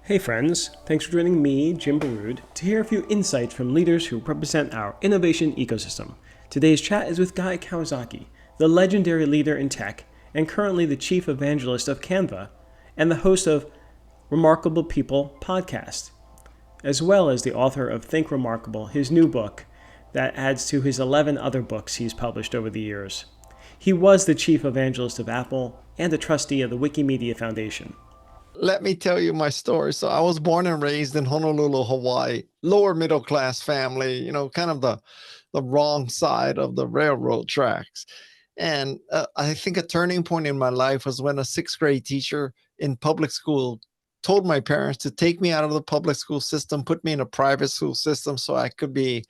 Hey friends, thanks for joining me, Jim Baroud, to hear a few insights from leaders who represent our innovation ecosystem. Today's chat is with Guy Kawaski, the legendary leader in tech and currently the chief evangelist of Canva and the host of Remarkable People podcast, as well as the author of Think Remarkable, his new book that adds to his 11 other books he's published over the years. He was the chief evangelist of Apple and a trustee of the Wikimedia Foundation. Let me tell you my story. So I was born and raised in Honolulu, Hawaii, lower middle class family, kind of the wrong side of the railroad tracks. And I think a turning point in my life was when a sixth grade teacher in public school told my parents to take me out of the public school system, put me in a private school system so I could be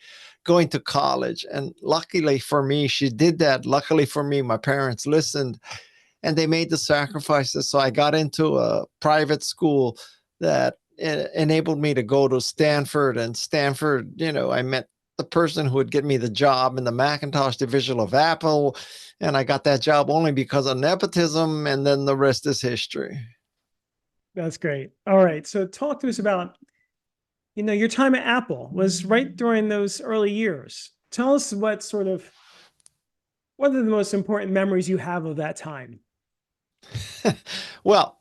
going to college. And luckily for me, she did that. Luckily for me, my parents listened and they made the sacrifices. So I got into a private school that enabled me to go to Stanford. And Stanford, I met the person who would get me the job in the Macintosh division of Apple. And I got that job only because of nepotism. And then the rest is history. That's great. All right. So talk to us about, your time at Apple was right during those early years. Tell us what are the most important memories you have of that time? Well,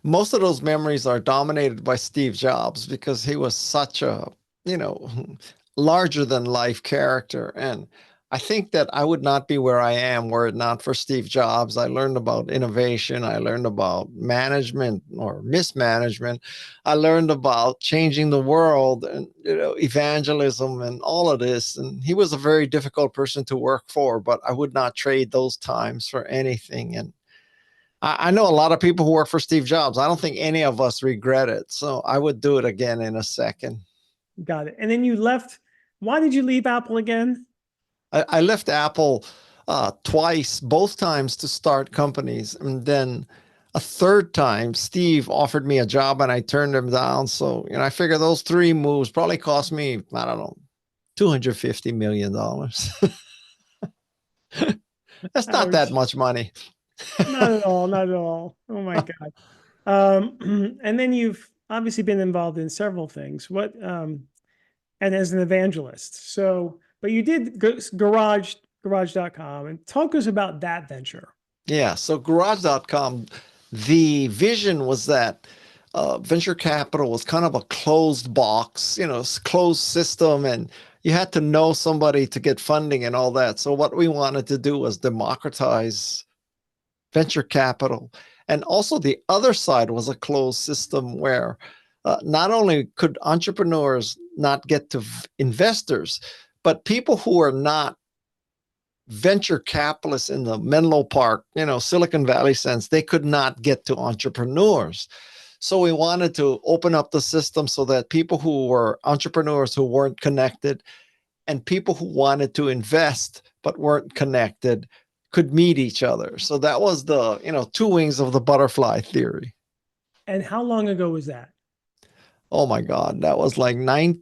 most of those memories are dominated by Steve Jobs because he was such a, larger than life character. And I think that I would not be where I am were it not for Steve Jobs. I learned about innovation. I learned about management or mismanagement. I learned about changing the world and, evangelism and all of this. And he was a very difficult person to work for, but I would not trade those times for anything. And I know a lot of people who work for Steve Jobs. I don't think any of us regret it. So I would do it again in a second. Got it. And then you left. Why did you leave Apple again? I left Apple twice, both times to start companies. And then a third time, Steve offered me a job and I turned him down. So, I figure those three moves probably cost me, I don't know, $250 million. That's not that Ouch. much money. Not at all. Not at all. Oh my God. And then you've obviously been involved in several things. And as an evangelist. So, but you did garage.com and talk to us about that venture. Yeah. So garage.com, the vision was that venture capital was kind of a closed box, closed system, and you had to know somebody to get funding and all that. So what we wanted to do was democratize venture capital. And also the other side was a closed system where not only could entrepreneurs not get to investors, but people who are not venture capitalists in the Menlo Park, Silicon Valley sense, they could not get to entrepreneurs. So we wanted to open up the system so that people who were entrepreneurs who weren't connected and people who wanted to invest but weren't connected could meet each other. So that was the, two wings of the butterfly theory. And how long ago was that? Oh my God, that was like 90,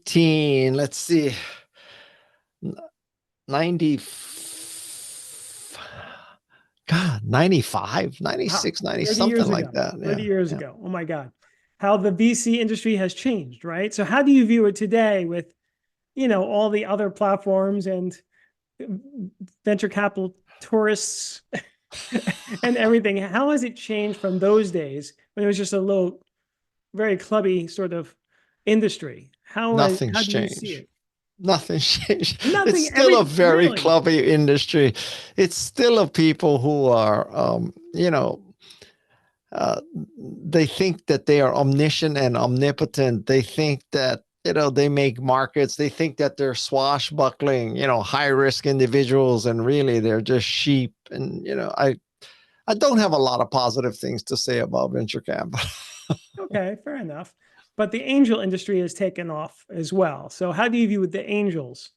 God, 95, 96, Wow, 90, 30 something years like ago, that. 30 Yeah. years Yeah. ago. Oh my God. How the VC industry has changed, right? So how do you view it today with, all the other platforms and venture capital tourists and everything? How has it changed from those days when it was just a little, very clubby sort of industry? How Nothing's do you see changed. it? Nothing's changed. It's Nothing, still a very really. clubby industry. It's still of people who are, uh, they think that they are omniscient and omnipotent. They think that, they make markets. They think that they're swashbuckling, high risk individuals, and really they're just sheep. And, I don't have a lot of positive things to say about venture capital. Okay, fair enough. But the angel industry has taken off as well. So how do you view the angels?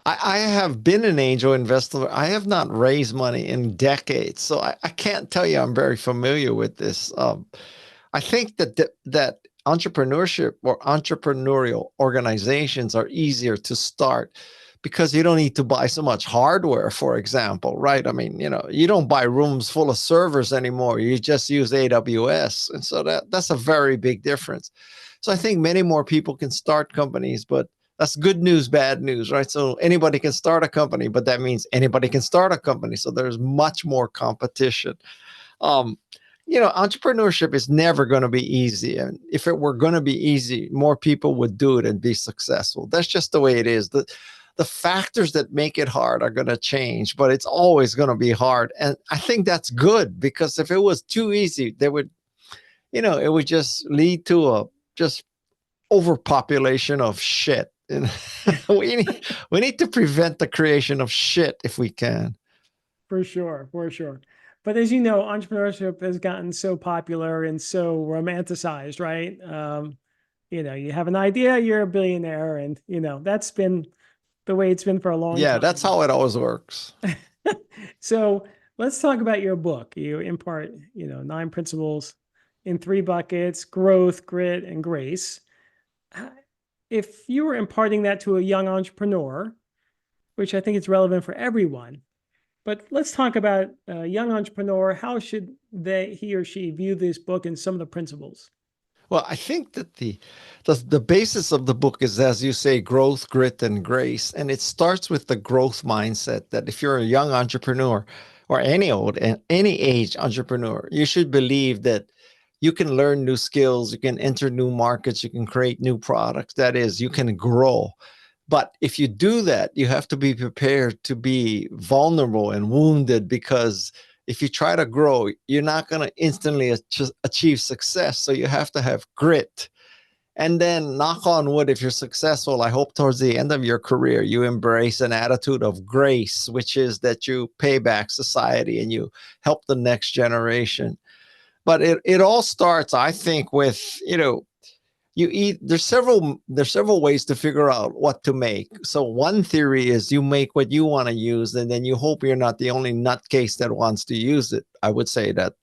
I have been an angel investor. I have not raised money in decades, so I can't tell you I'm very familiar with this. I think that entrepreneurship or entrepreneurial organizations are easier to start because you don't need to buy so much hardware, for example, right? I mean, you don't buy rooms full of servers anymore. You just use AWS. And so that's a very big difference. So I think many more people can start companies, but that's good news, bad news, right? So anybody can start a company, but that means anybody can start a company. So there's much more competition. Um, Entrepreneurship is never going to be easy. And if it were going to be easy, more people would do it and be successful. That's just the way it is. The factors that make it hard are going to change, but it's always going to be hard. And I think that's good, because if it was too easy, it would just lead to a just overpopulation of shit. And we need to prevent the creation of shit if we can. For sure, for sure. But as you know, entrepreneurship has gotten so popular and so romanticized, right? You have an idea, you're a billionaire, and that's been the way it's been for a long Yeah, time. that's how it always works. So let's talk about your book. You impart, 9 principles in 3 buckets: growth, grit, and grace. If you were imparting that to a young entrepreneur, which I think is relevant for everyone, but let's talk about a young entrepreneur. How should he or she view this book and some of the principles? Well, I think that the basis of the book is, as you say, growth, grit, and grace. And it starts with the growth mindset that if you're a young entrepreneur or any age entrepreneur, you should believe that you can learn new skills, you can enter new markets, you can create new products. That is, you can grow. But if you do that, you have to be prepared to be vulnerable and wounded, because if you try to grow, you're not going to instantly achieve success. So you have to have grit. And then, knock on wood, if you're successful, I hope towards the end of your career, you embrace an attitude of grace, which is that you pay back society and you help the next generation. But it all starts, I think, with, there's several ways to figure out what to make. So one theory is you make what you want to use, and then you hope you're not the only nutcase that wants to use it. I would say that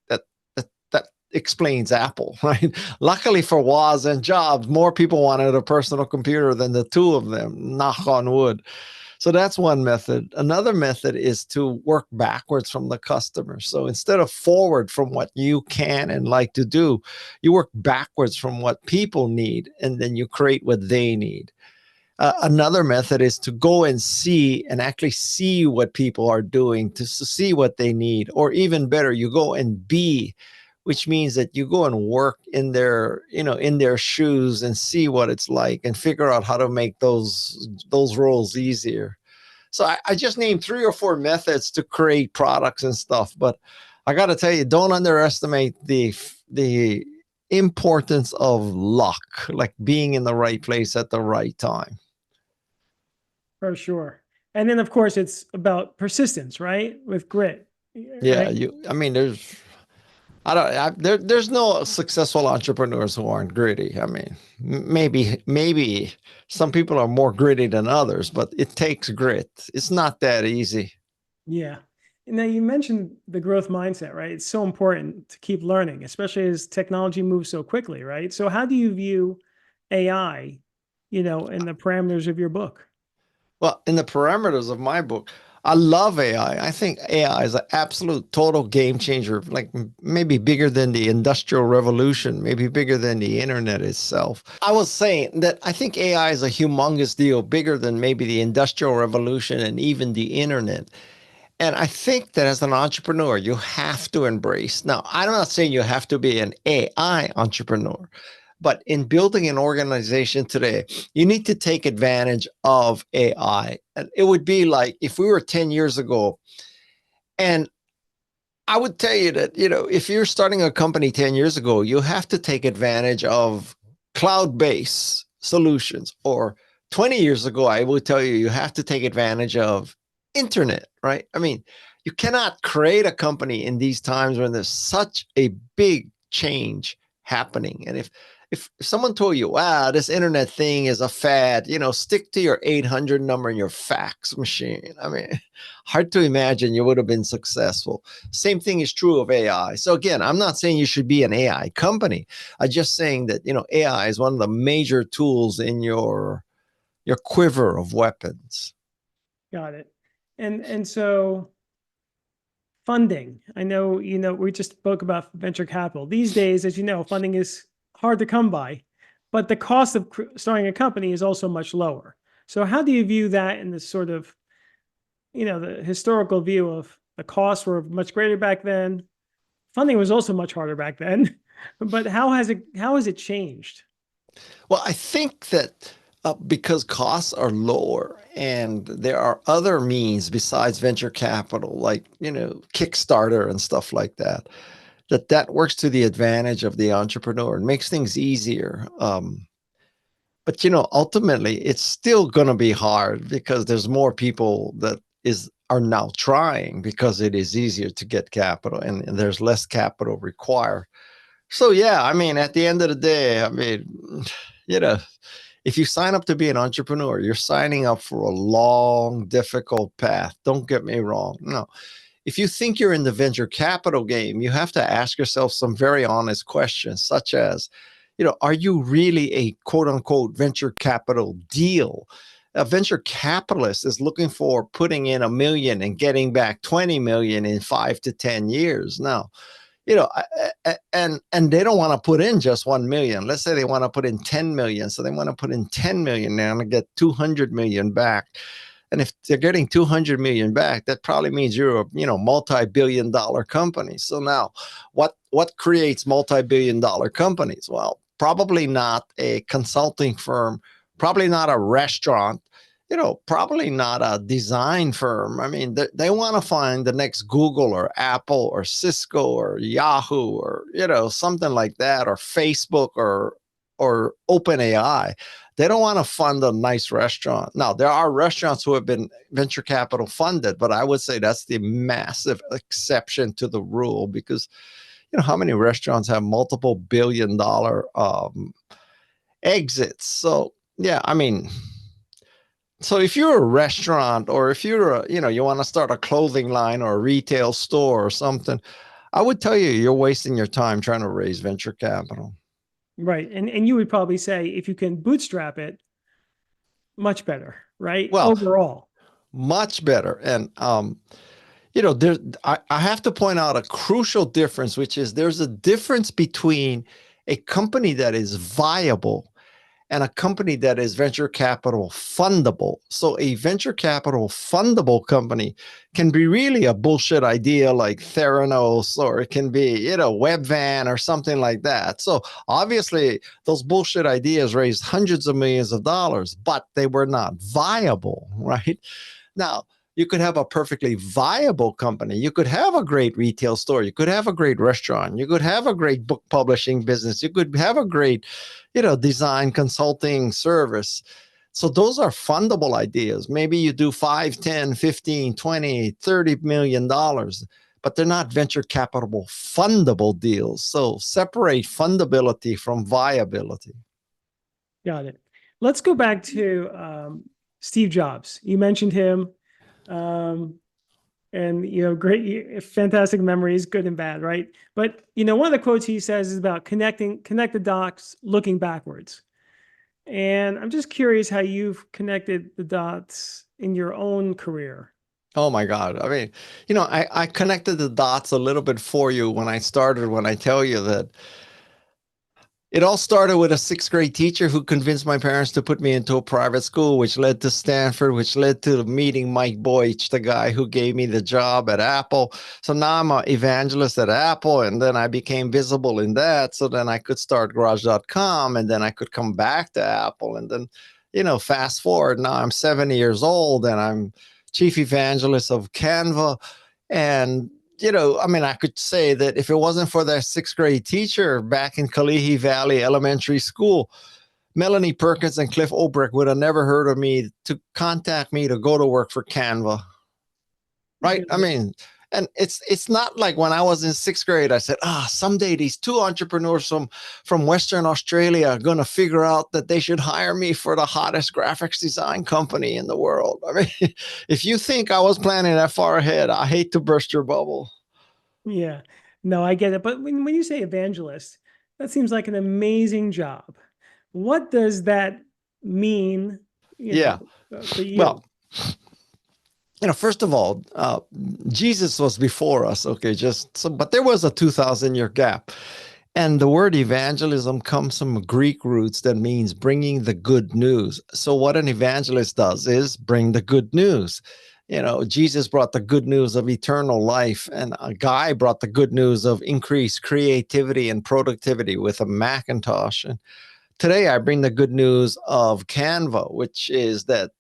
that explains Apple, right? Luckily for Woz and Jobs, more people wanted a personal computer than the two of them, knock on wood. So that's one method. Another method is to work backwards from the customer. So instead of forward from what you can and like to do, you work backwards from what people need, and then you create what they need. Another method is to go and actually see what people are doing, to see what they need. Or even better, you go and be, which means that you go and work in their shoes and see what it's like and figure out how to make those roles easier. So I just named 3 or 4 methods to create products and stuff, but I got to tell you, don't underestimate the importance of luck, like being in the right place at the right time. For sure. And then, of course, it's about persistence, right? With grit. Yeah, right? there's no successful entrepreneurs who aren't gritty. I mean, maybe some people are more gritty than others, but it takes grit. It's not that easy. Yeah. And now you mentioned the growth mindset, right? It's so important to keep learning, especially as technology moves so quickly, right? So how do you view AI, in the parameters of your book? Well, in the parameters of my book, I love AI. I think AI is an absolute total game changer, like maybe bigger than the Industrial Revolution, maybe bigger than the internet itself. I was saying that I think AI is a humongous deal, bigger than maybe the Industrial Revolution and even the internet. And I think that as an entrepreneur, you have to embrace. Now, I'm not saying you have to be an AI entrepreneur, but in building an organization today, you need to take advantage of AI. And it would be like if we were 10 years ago, and I would tell you that, if you're starting a company 10 years ago, you have to take advantage of cloud-based solutions. Or 20 years ago, I would tell you, you have to take advantage of internet, right? I mean, you cannot create a company in these times when there's such a big change happening. And if someone told you, wow, this internet thing is a fad, stick to your 800 number in your fax machine. I mean, hard to imagine you would have been successful. Same thing is true of AI. So again, I'm not saying you should be an AI company. I'm just saying that, AI is one of the major tools in your your quiver of weapons. Got it. And so funding. I know, we just spoke about venture capital. These days, as you know, funding is hard to come by, but the cost of starting a company is also much lower. So how do you view that in this sort of, the historical view of the costs were much greater back then? Funding was also much harder back then, but how has it changed? Well, I think that because costs are lower and there are other means besides venture capital, like, Kickstarter and stuff like that, that works to the advantage of the entrepreneur and makes things easier. But ultimately, it's still going to be hard because there's more people that are now trying because it is easier to get capital and there's less capital required. So yeah, I mean, at the end of the day, I mean, if you sign up to be an entrepreneur, you're signing up for a long, difficult path. Don't get me wrong. No. If you think you're in the venture capital game, you have to ask yourself some very honest questions, such as, are you really a quote unquote venture capital deal? A venture capitalist is looking for putting in $1 million and getting back 20 million in 5 to 10 years. Now, and they don't want to put in just 1 million. Let's say they want to put in 10 million. So they want to put in 10 million now and get 200 million back. And if they're getting 200 million back, that probably means you're a, multi-billion-dollar company. So now what creates multi-billion-dollar companies? Well, probably not a consulting firm, probably not a restaurant, probably not a design firm. I mean, they want to find the next Google or Apple or Cisco or Yahoo or, something like that, or Facebook or OpenAI. They don't want to fund a nice restaurant. Now, there are restaurants who have been venture capital funded, but I would say that's the massive exception to the rule because, how many restaurants have multiple billion-dollar exits? So, yeah, I mean, so if you're a restaurant or if you're you want to start a clothing line or a retail store or something, I would tell you you're wasting your time trying to raise venture capital. Right. And you would probably say if you can bootstrap it, much better, right? Well, Overall. much better. And I have to point out a crucial difference, which is there's a difference between a company that is viable and a company that is venture capital fundable. So a venture capital fundable company can be really a bullshit idea like Theranos, or it can be, Webvan or something like that. So obviously those bullshit ideas raised hundreds of millions of dollars, but they were not viable, right? Now, you could have a perfectly viable company. You could have a great retail store. You could have a great restaurant. You could have a great book publishing business. You could have a great, design consulting service. So those are fundable ideas. Maybe you do 5, 10, 15, 20, 30 million dollars, but they're not venture capital fundable deals. So separate fundability from viability. Got it. Let's go back to Steve Jobs. You mentioned him. And great, fantastic memories, good and bad, right? But one of the quotes he says is about connect the dots looking backwards. And I'm just curious how you've connected the dots in your own career. Oh my God. I mean, I connected the dots a little bit for you when I tell you that it all started with a 6th grade teacher who convinced my parents to put me into a private school, which led to Stanford, which led to meeting Mike Boych, the guy who gave me the job at Apple. So now I'm an evangelist at Apple, and then I became visible in that. So then I could start garage.com, and then I could come back to Apple. And then, fast forward, now I'm 70 years old, and I'm chief evangelist of Canva. And I could say that if it wasn't for that 6th grade teacher back in Kalihi Valley Elementary School, Melanie Perkins and Cliff Obrecht would have never heard of me to contact me to go to work for Canva. Right? I mean, and it's not like when I was in 6th grade, I said, someday these 2 entrepreneurs from Western Australia are going to figure out that they should hire me for the hottest graphics design company in the world. I mean, if you think I was planning that far ahead, I hate to burst your bubble. Yeah, no, I get it. But when you say evangelist, that seems like an amazing job. What does that mean Yeah. for you? Well, first of all, Jesus was before us. Okay, but there was a 2,000-year gap. And the word evangelism comes from Greek roots that means bringing the good news. So what an evangelist does is bring the good news. Jesus brought the good news of eternal life, and a guy brought the good news of increased creativity and productivity with a Macintosh. And today I bring the good news of Canva, which is that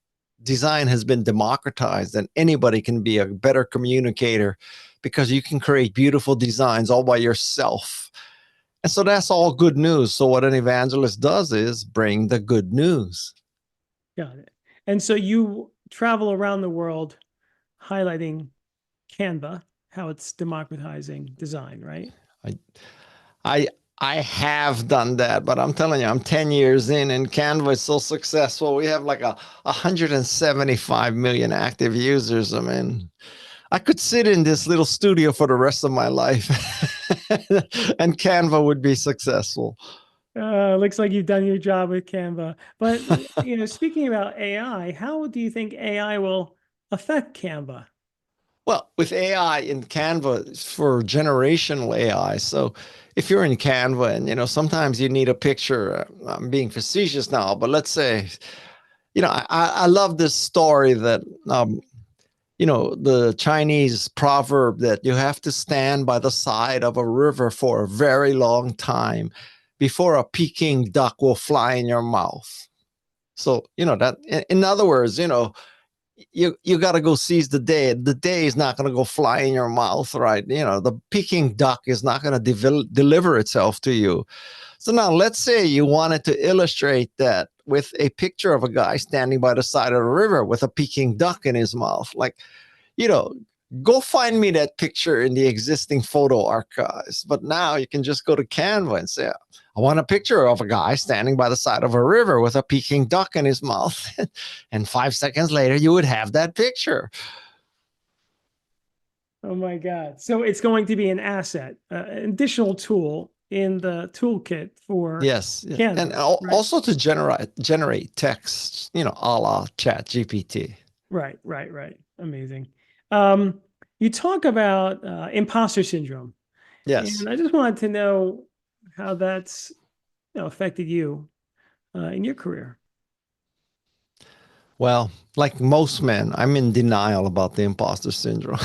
design has been democratized and anybody can be a better communicator because you can create beautiful designs all by yourself. And so that's all good news. So what an evangelist does is bring the good news. Got it. And so you travel around the world highlighting Canva, how it's democratizing design, right? I I have done that, but I'm telling you, I'm 10 years in and Canva is so successful. We have like 175 million active users. I mean, I could sit in this little studio for the rest of my life and Canva would be successful. Looks like you've done your job with Canva. But, speaking about AI, how do you think AI will affect Canva? Well, with AI in Canva, it's for generational AI. So if you're in Canva and, sometimes you need a picture, I'm being facetious now, but let's say, I love this story that, the Chinese proverb that you have to stand by the side of a river for a very long time before a Peking duck will fly in your mouth. So, that in other words, you got to go seize the day. The day is not going to go fly in your mouth, right? The Peking duck is not going to deliver itself to you. So now let's say you wanted to illustrate that with a picture of a guy standing by the side of the river with a Peking duck in his mouth. Like, go find me that picture in the existing photo archives. But now you can just go to Canva and say, I want a picture of a guy standing by the side of a river with a Peking duck in his mouth. And 5 seconds later, you would have that picture. Oh my God. So it's going to be an asset, an additional tool in the toolkit for Yes. Canva, And right? also to generate text, a la Chat GPT. Right. Amazing. You talk about imposter syndrome. Yes. And I just wanted to know how that's affected you in your career. Well, like most men, I'm in denial about the imposter syndrome.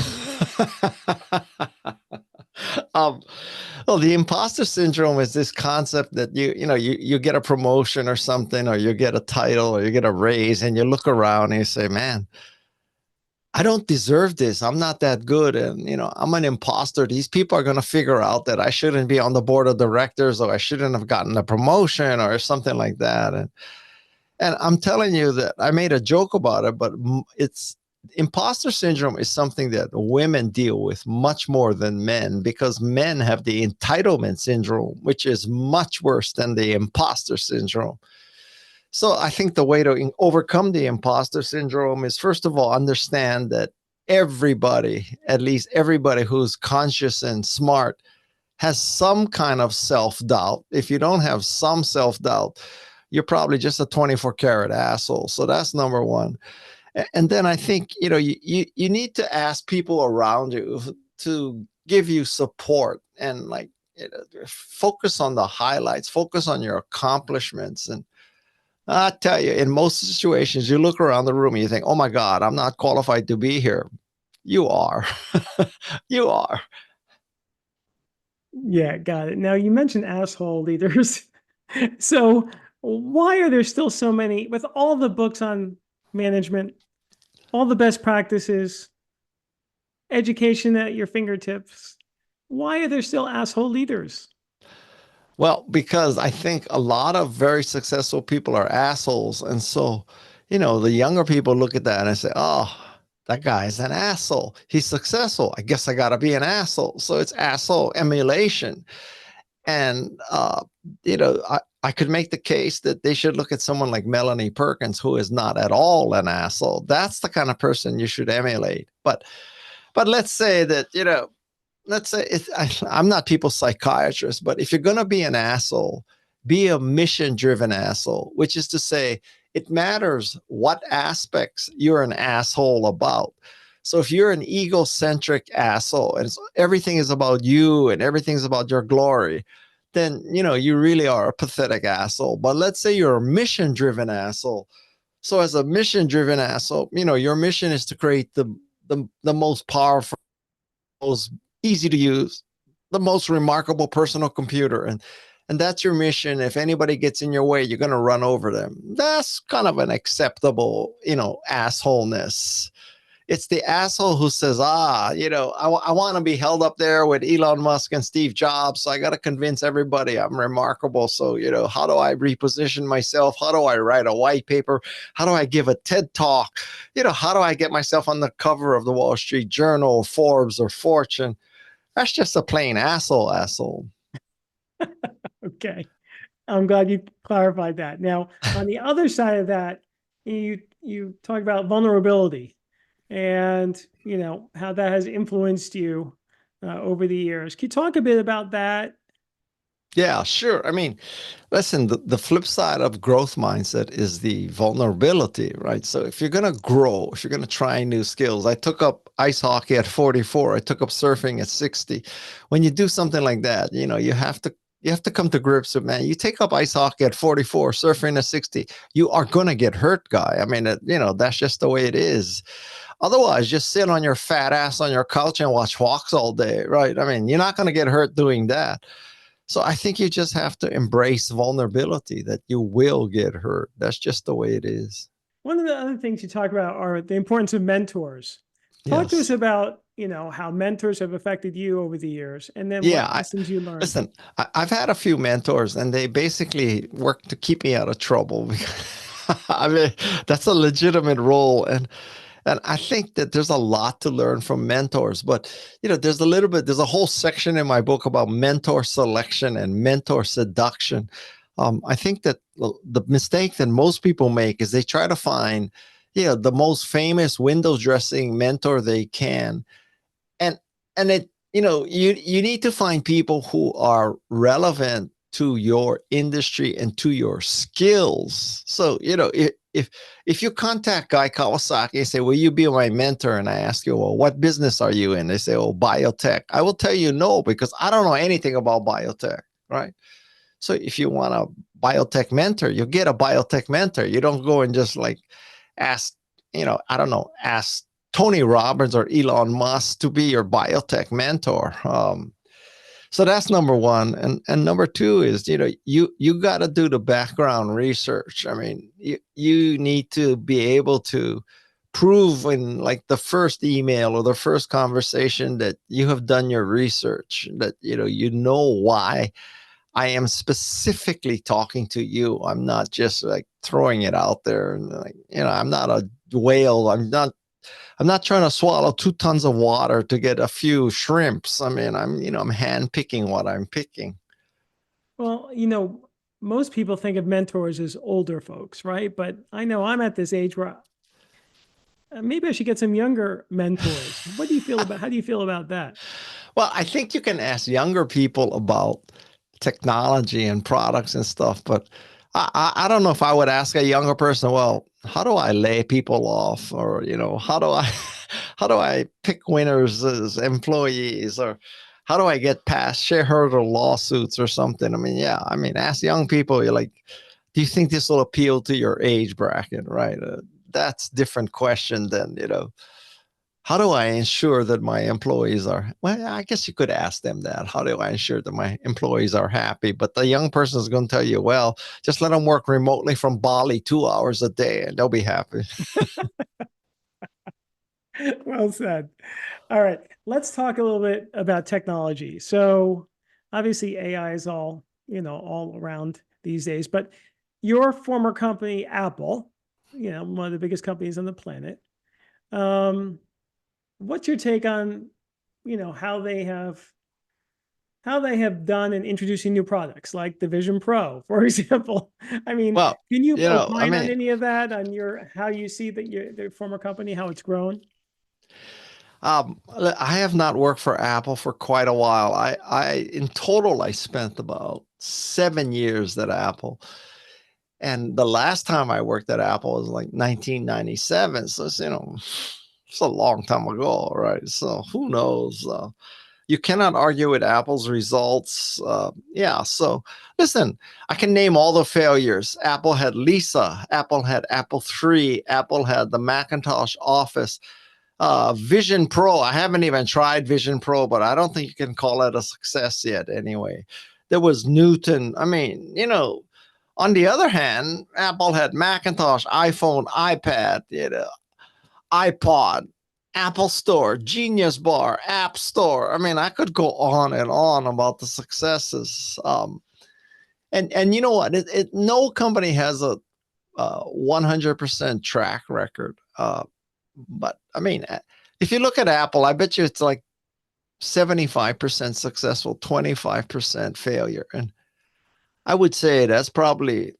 um, well, the imposter syndrome is this concept that you get a promotion or something, or you get a title, or you get a raise, and you look around and you say, "Man, I don't deserve this. I'm not that good, and I'm an imposter. These people are going to figure out that I shouldn't be on the board of directors, or I shouldn't have gotten a promotion, or something like that." And I'm telling you that I made a joke about it, but it's imposter syndrome is something that women deal with much more than men, because men have the entitlement syndrome, which is much worse than the imposter syndrome. So I think the way to overcome the imposter syndrome is, first of all, understand that everybody, at least everybody who's conscious and smart, has some kind of self-doubt. If you don't have some self-doubt, you're probably just a 24-karat asshole. So that's number one. And then I think, you need to ask people around you to give you support and focus on the highlights, focus on your accomplishments. And I tell you, in most situations, you look around the room and you think, oh my God, I'm not qualified to be here. You are. You are. Yeah, got it. Now you mentioned asshole leaders. So why are there still so many, with all the books on management, all the best practices, education at your fingertips, why are there still asshole leaders? Well, because I think a lot of very successful people are assholes. And so, the younger people look at that and say, oh, that guy is an asshole. He's successful. I guess I got to be an asshole. So it's asshole emulation. And, I could make the case that they should look at someone like Melanie Perkins, who is not at all an asshole. That's the kind of person you should emulate. But let's say that, let's say I'm not people's psychiatrist, but if you're going to be an asshole, be a mission-driven asshole, which is to say, it matters what aspects you're an asshole about. So if you're an egocentric asshole and everything is about you and everything's about your glory, then you really are a pathetic asshole. But let's say you're a mission-driven asshole. So as a mission-driven asshole, your mission is to create the most powerful, most easy to use, the most remarkable personal computer, and that's your mission. If anybody gets in your way, you're going to run over them. That's kind of an acceptable, assholeness. It's the asshole who says, I want to be held up there with Elon Musk and Steve Jobs. So I got to convince everybody I'm remarkable. So, how do I reposition myself? How do I write a white paper? How do I give a TED talk? How do I get myself on the cover of the Wall Street Journal, Forbes, or Fortune? That's just a plain asshole. Okay. I'm glad you clarified that. Now, on the other side of that, you talk about vulnerability and how that has influenced you over the years. Can you talk a bit about that? Yeah, sure. I mean, listen, the flip side of growth mindset is the vulnerability, right? So if you're going to grow, if you're going to try new skills, I took up ice hockey at 44, I took up surfing at 60. When you do something like that, you have to come to grips with, man, you take up ice hockey at 44, surfing at 60, you are going to get hurt, Guy. I mean, that's just the way it is. Otherwise, just sit on your fat ass on your couch and watch Fox all day, right? I mean, you're not going to get hurt doing that. So I think you just have to embrace vulnerability, that you will get hurt. That's just the way it is. One of the other things you talk about are the importance of mentors. Talk to us Yes. about, how mentors have affected you over the years, and then what Yeah. lessons you learned. Listen, I've had a few mentors, and they basically work to keep me out of trouble. I mean, that's a legitimate role. And I think that there's a lot to learn from mentors, but there's a whole section in my book about mentor selection and mentor seduction. I think that the mistake that most people make is they try to find, the most famous window dressing mentor they can. And, you need to find people who are relevant to your industry and to your skills. So, if you contact Guy Kawasaki and say, will you be my mentor? And I ask you, well, what business are you in? They say, oh, biotech. I will tell you no, because I don't know anything about biotech, right? So if you want a biotech mentor, you get a biotech mentor. You don't go and just like ask, I don't know, ask Tony Robbins or Elon Musk to be your biotech mentor. So that's number one. And number two is, you got to do the background research. I mean, you need to be able to prove in like the first email or the first conversation that you have done your research, that, you know why I am specifically talking to you. I'm not just like throwing it out there. And like, I'm not a whale. I'm not trying to swallow 2 tons of water to get a few shrimps. I mean, I'm hand picking what I'm picking. Well, most people think of mentors as older folks, right? But I know I'm at this age where maybe I should get some younger mentors. What do you feel about? How do you feel about that? Well, I think you can ask younger people about technology and products and stuff, but I don't know if I would ask a younger person, well, how do I lay people off? Or, how do I how do I pick winners as employees? Or how do I get past shareholder lawsuits or something? I mean, yeah, ask young people, you're like, do you think this will appeal to your age bracket, right? That's different question than, how do I ensure that my employees are, well, I guess you could ask them that. How do I ensure that my employees are happy? But the young person is going to tell you, well, just let them work remotely from Bali 2 hours a day and they'll be happy. Well said. All right, let's talk a little bit about technology. So obviously AI is all around these days, but your former company, Apple, one of the biggest companies on the planet. What's your take on, how they have done in introducing new products like the Vision Pro, for example? I mean, Well, can you you know, I opine on mean, any of that, on how you see that the former company, how it's grown? I have not worked for Apple for quite a while. In total, I spent about 7 years at Apple. And the last time I worked at Apple was like 1997. So it's, it's a long time ago, right? So who knows? You cannot argue with Apple's results. Yeah. So listen, I can name all the failures. Apple had Lisa. Apple had Apple III. Apple had the Macintosh Office. Vision Pro. I haven't even tried Vision Pro, but I don't think you can call it a success yet anyway. There was Newton. I mean, on the other hand, Apple had Macintosh, iPhone, iPad, iPod, Apple Store, Genius Bar, App Store. I mean, I could go on and on about the successes. And you know what? No company has a 100% track record. But I mean, if you look at Apple, I bet you it's like 75% successful, 25% failure. And I would say that's probably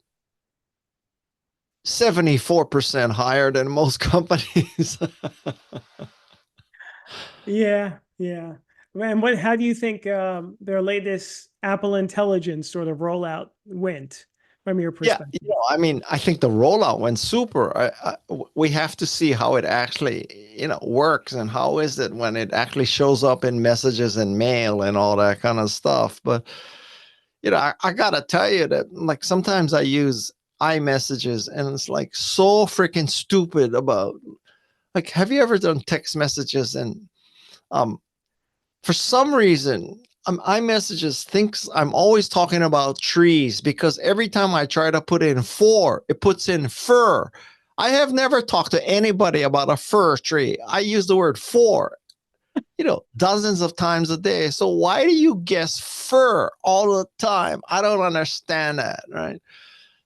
74% higher than most companies. Yeah, yeah. And how do you think their latest Apple Intelligence sort of rollout went from your Yeah, perspective? I mean, I think the rollout went super. We have to see how it actually, works, and how is it when it actually shows up in messages and mail and all that kind of stuff. But I gotta tell you that, like, sometimes I use iMessages and it's like so freaking stupid about, like, have you ever done text messages and um for some reason, iMessages thinks I'm always talking about trees because every time I try to put in for, it puts in fir. I have never talked to anybody about a fir tree. I use the word for, dozens of times a day. So why do you guess fir all the time? I don't understand that, right? Oh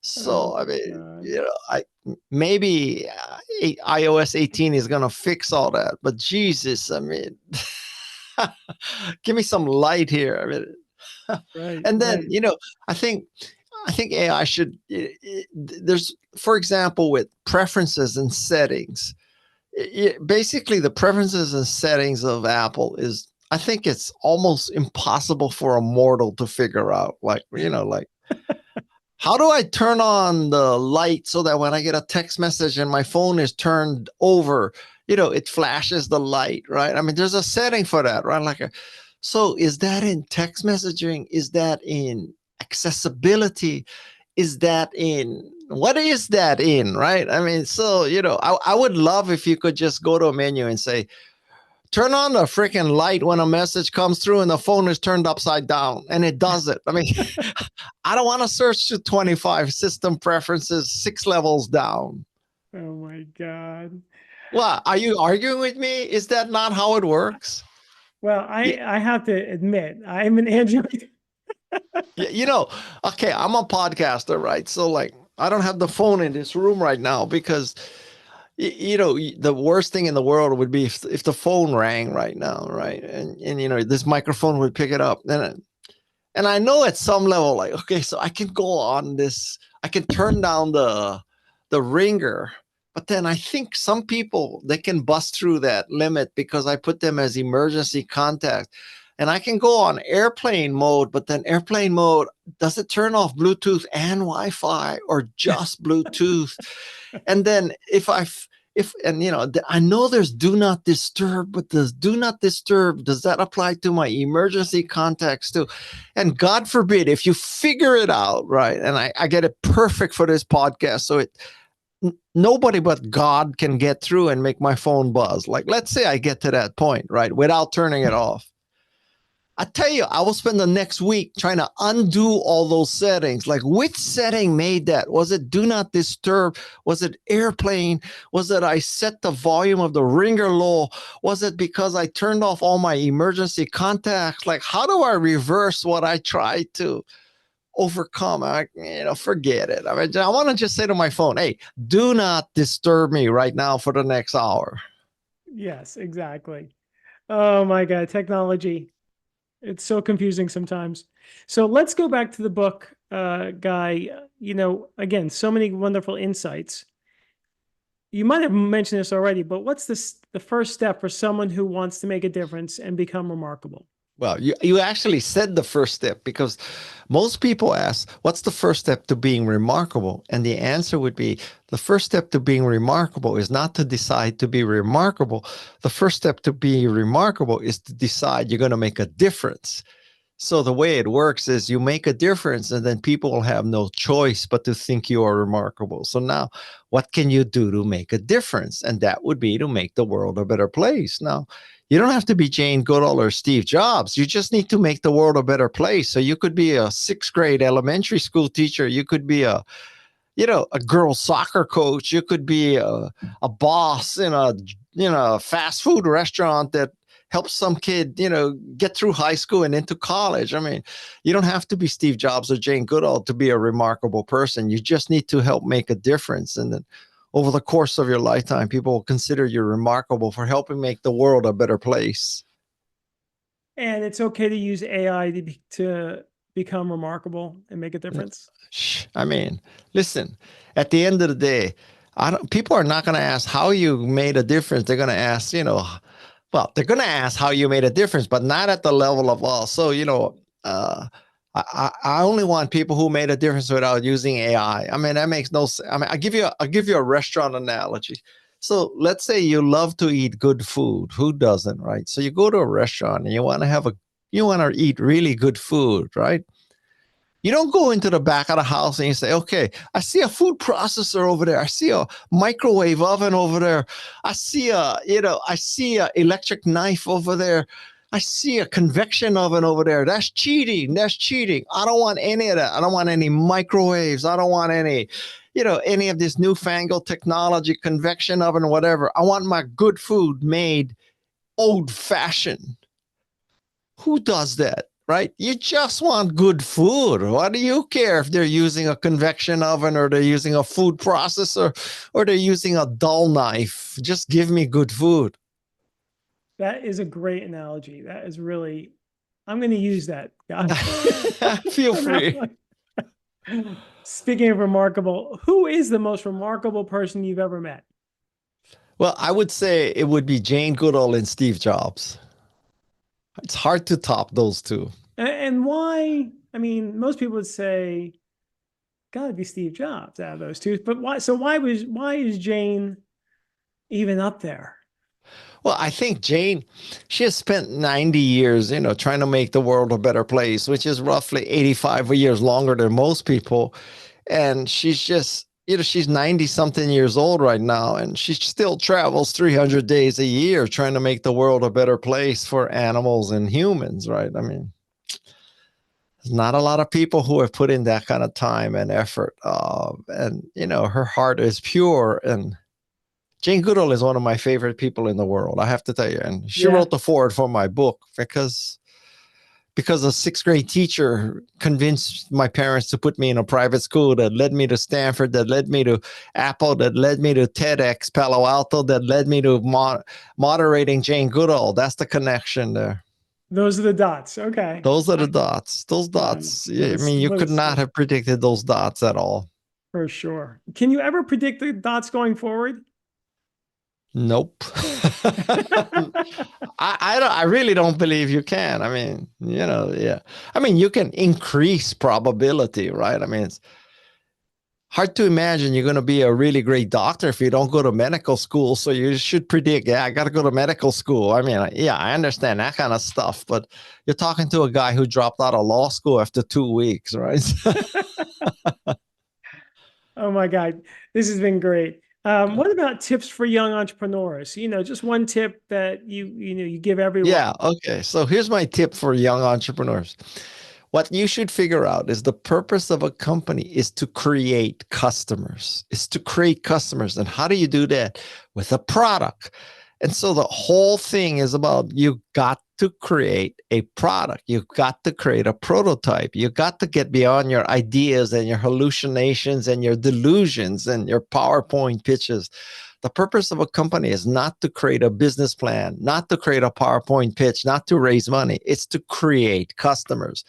So I my mean, God. I maybe iOS 18 is gonna fix all that, but Jesus, I mean. Give me some light here. I mean, Right, and then, right. I think AI should. There's, for example, with preferences and settings. Basically, the preferences and settings of Apple is. I think it's almost impossible for a mortal to figure out. Like, how do I turn on the light so that when I get a text message and my phone is turned over, it flashes the light, right? I mean, there's a setting for that, right? So is that in text messaging? Is that in accessibility? Is that in, what is that in, right? I mean, so, I would love if you could just go to a menu and say, turn on the freaking light when a message comes through and the phone is turned upside down, and it does it. I mean, I don't want to search to 25 system preferences, 6 levels down. Oh my God. What, are you arguing with me? Is that not how it works? Well, Yeah, I have to admit, I'm an Android. yeah, okay, I'm a podcaster, right? So, like, I don't have the phone in this room right now because the worst thing in the world would be if the phone rang right now, right? And this microphone would pick it up. And I know at some level, like, okay, so I can go on this, I can turn down the ringer, but then I think some people, they can bust through that limit because I put them as emergency contact. And I can go on airplane mode, but then airplane mode, does it turn off Bluetooth and Wi-Fi or just Bluetooth? And then if and I know there's do not disturb, but does do not disturb, does that apply to my emergency contacts too? And God forbid if you figure it out, right? And I get it perfect for this podcast, so nobody but God can get through and make my phone buzz. Like, let's say I get to that point, right, without turning it off. I tell you, I will spend the next week trying to undo all those settings. Like, which setting made that? Was it do not disturb? Was it airplane? Was it I set the volume of the ringer low? Was it because I turned off all my emergency contacts? Like, how do I reverse what I tried to overcome? Forget it. I mean, I want to just say to my phone, hey, do not disturb me right now for the next hour. Yes, exactly. Oh my God, technology. It's so confusing sometimes. So let's go back to the book, Guy. Again, so many wonderful insights. You might have mentioned this already, but what's the first step for someone who wants to make a difference and become remarkable? Well, you actually said the first step, because most people ask, what's the first step to being remarkable? And the answer would be, the first step to being remarkable is not to decide to be remarkable. The first step to be remarkable is to decide you're going to make a difference. So the way it works is you make a difference, and then people will have no choice but to think you are remarkable. So now, what can you do to make a difference? And that would be to make the world a better place. Now, you don't have to be Jane Goodall or Steve Jobs. You just need to make the world a better place. So you could be a sixth grade elementary school teacher. You could be a girls soccer coach. You could be a boss in a fast food restaurant that helps some kid, get through high school and into college. I mean, you don't have to be Steve Jobs or Jane Goodall to be a remarkable person. You just need to help make a difference. And then over the course of your lifetime, people will consider you remarkable for helping make the world a better place. And it's okay to use AI to become remarkable and make a difference. I mean, listen, at the end of the day, people are not going to ask how you made a difference. They're going to ask, they're going to ask how you made a difference, but not at the level of, I only want people who made a difference without using AI. I mean, that makes no sense. I mean, I'll give you a restaurant analogy. So let's say you love to eat good food. Who doesn't, right? So you go to a restaurant and you want to eat really good food, right? You don't go into the back of the house and you say, okay, I see a food processor over there. I see a microwave oven over there. I see a electric knife over there. I see a convection oven over there. That's cheating. That's cheating. I don't want any of that. I don't want any microwaves. I don't want any of this newfangled technology, convection oven, whatever. I want my good food made old fashioned. Who does that? Right? You just want good food. What do you care if they're using a convection oven or they're using a food processor or they're using a dull knife? Just give me good food. That is a great analogy. That is really, I'm going to use that. Feel free. Speaking of remarkable, who is the most remarkable person you've ever met? Well, I would say it would be Jane Goodall and Steve Jobs. It's hard to top those two. And why? I mean, most people would say, gotta be Steve Jobs out of those two. But why? So why is Jane even up there? Well, I think Jane, she has spent 90 years, trying to make the world a better place, which is roughly 85 years longer than most people. And she's just, she's 90 something years old right now, and she still travels 300 days a year trying to make the world a better place for animals and humans, right? I mean, there's not a lot of people who have put in that kind of time and effort. And her heart is pure. And Jane Goodall is one of my favorite people in the world, I have to tell you. And she wrote the foreword for my book because a sixth grade teacher convinced my parents to put me in a private school that led me to Stanford, that led me to Apple, that led me to TEDx Palo Alto, that led me to moderating Jane Goodall. That's the connection there. Those are the dots. Okay. Those are the dots. Those dots. I mean, you could not have predicted those dots at all. For sure. Can you ever predict the dots going forward? Nope. I really don't believe you can. I mean, I mean, you can increase probability, right? I mean, it's hard to imagine you're going to be a really great doctor if you don't go to medical school. So you should predict, I got to go to medical school. I mean, I understand that kind of stuff, but you're talking to a guy who dropped out of law school after 2 weeks, right? Oh my God, this has been great. What about tips for young entrepreneurs? Just one tip that you give everyone. Yeah. Okay. So here's my tip for young entrepreneurs. What you should figure out is the purpose of a company is to create customers. And how do you do that? With a product. And so the whole thing is about, you got to create a product. You've got to create a prototype. You got to get beyond your ideas and your hallucinations and your delusions and your PowerPoint pitches. The purpose of a company is not to create a business plan, not to create a PowerPoint pitch, not to raise money. It's to create customers.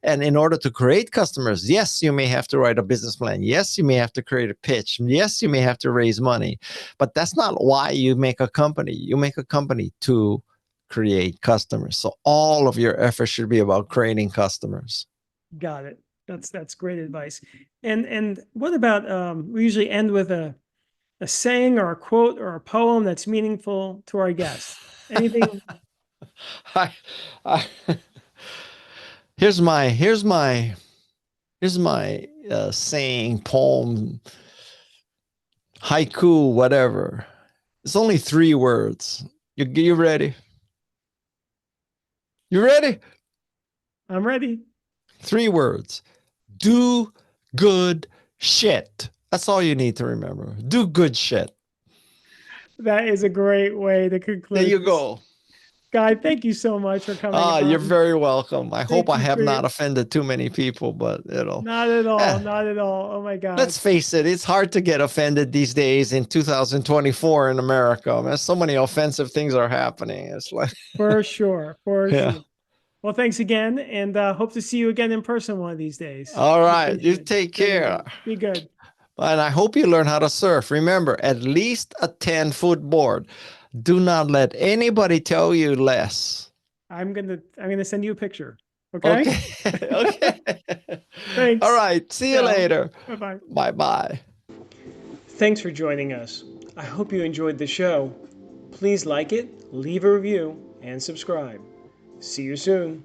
And in order to create customers, yes, you may have to write a business plan. Yes, you may have to create a pitch. Yes, you may have to raise money. But that's not why you make a company. You make a company to create customers. So all of your effort should be about creating customers. Got it. That's great advice. And what about we usually end with a saying or a quote or a poem that's meaningful to our guests. Anything? I, I, here's my saying, poem, haiku, whatever. It's only 3 words. You ready? You ready? I'm ready. 3 words. Do good shit. That's all you need to remember. Do good shit. That is a great way to conclude. There you this. go. Guy, thank you so much for coming on. You're very welcome. I hope I you have for not offended too many people, but Not at all. Not at all. Oh my God. let's face it, it's hard to get offended these days in 2024 in America. Man, so many offensive things are happening. It's like For sure. For yeah. sure. Well, thanks again, and hope to see you again in person one of these days. All right, you take care. Be good. And I hope you learn how to surf. Remember, at least a 10-foot board. Do not let anybody tell you less. I'm gonna send you a picture. Okay. Okay. Thanks. All right. See you later. Bye-bye. Bye-bye. Thanks for joining us. I hope you enjoyed the show. Please like it, leave a review, and subscribe. See you soon.